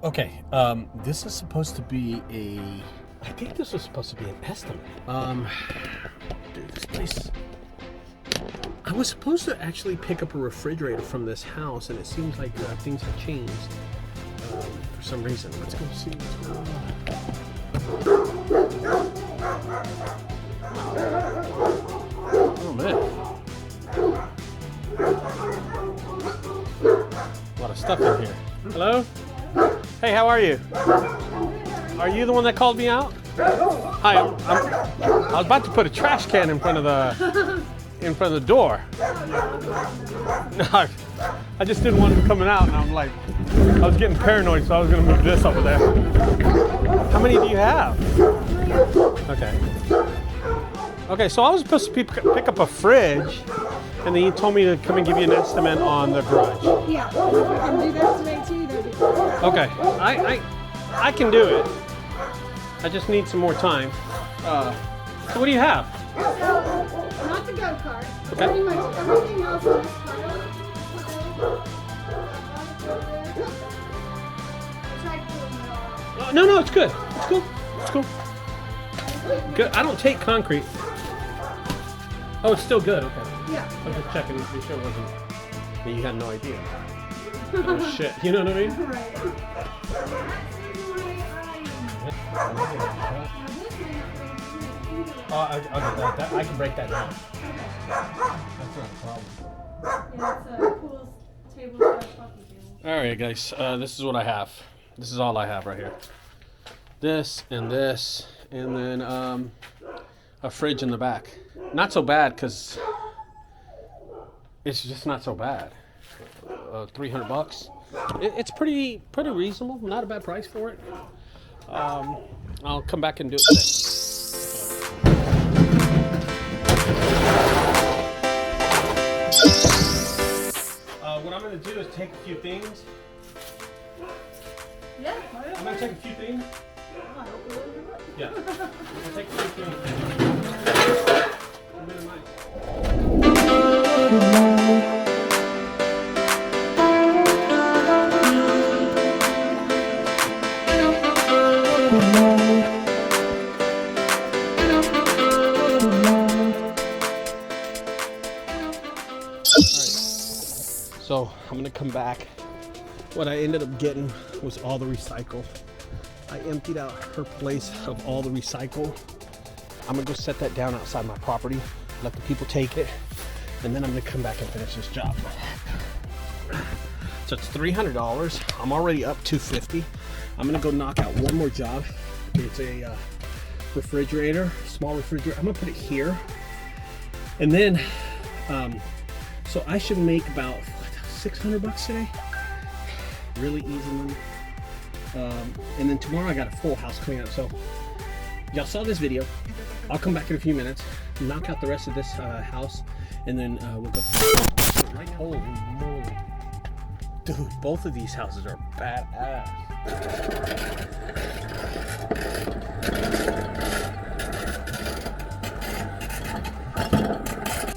Okay, this is supposed to be I think this was supposed to be an estimate. Dude, this place. I was supposed to actually pick up a refrigerator from this house, and it seems like things have changed for some reason. Let's go see what's going on. Oh man. A lot of stuff in here. Hello? Hey, how are you? Are you the one that called me out? Hi, I was about to put a trash can in front of the door. No, I just didn't want him coming out, and I'm like, I was getting paranoid, so I was gonna move this over there. How many do you have? Okay. Okay, so I was supposed to pick up a fridge, and then you told me to come and give you an estimate on the garage. Yeah, if we can do that today too, that'd be great. Okay, I can do it. I just need some more time. So what do you have? Not the go-kart. Okay. Pretty much everything else in this pile. I tried pulling it off. No, it's good. It's cool. It's cool. Good. I don't take concrete. Oh, it's still good. Okay. Yeah. I'm just checking to be sure it wasn't. You had no idea. Oh shit. You know what I mean? Right. I'll get that. I can break that down. That's not a problem. Yeah, it's a pool table slash coffee table. All right, guys. This is what I have. This is all I have right here. This, and then a fridge in the back. Not so bad because it's just not so bad. $300. It's pretty reasonable. Not a bad price for it. I'll come back and do it today. What I'm going to do is take a few things. Yeah, I'm going to take a few things. Yeah. I'm going to take a few things. So I'm gonna come back. What I ended up getting was all the recycle. I emptied out her place of all the recycle. I'm gonna go set that down outside my property, let the people take it, and then I'm gonna come back and finish this job. So it's $300. I'm already up $250. I'm gonna go knock out one more job. It's a refrigerator, small refrigerator. I'm gonna put it here, and then so I should make about $600 today, really easily. And then tomorrow I got a full house clean up. So y'all saw this video. I'll come back in a few minutes, knock out the rest of this house, and then we'll go. Right, holy moly, dude! Both of these houses are badass.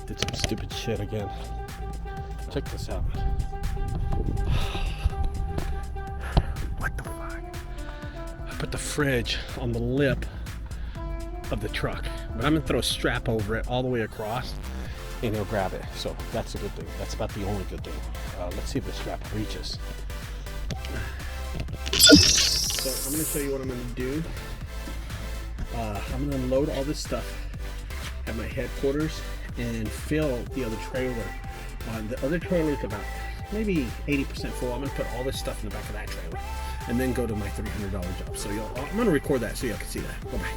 Did some stupid shit again. Check this out. What the fuck? I put the fridge on the lip of the truck, but I'm gonna throw a strap over it all the way across, and he'll grab it. So that's a good thing. That's about the only good thing. Let's see if the strap reaches. So I'm gonna show you what I'm gonna do. I'm gonna unload all this stuff at my headquarters and fill the other trailer. The other trailer is about maybe 80% full. I'm gonna put all this stuff in the back of that trailer and then go to my $300 job. So I'm gonna record that so y'all can see that. Bye-bye.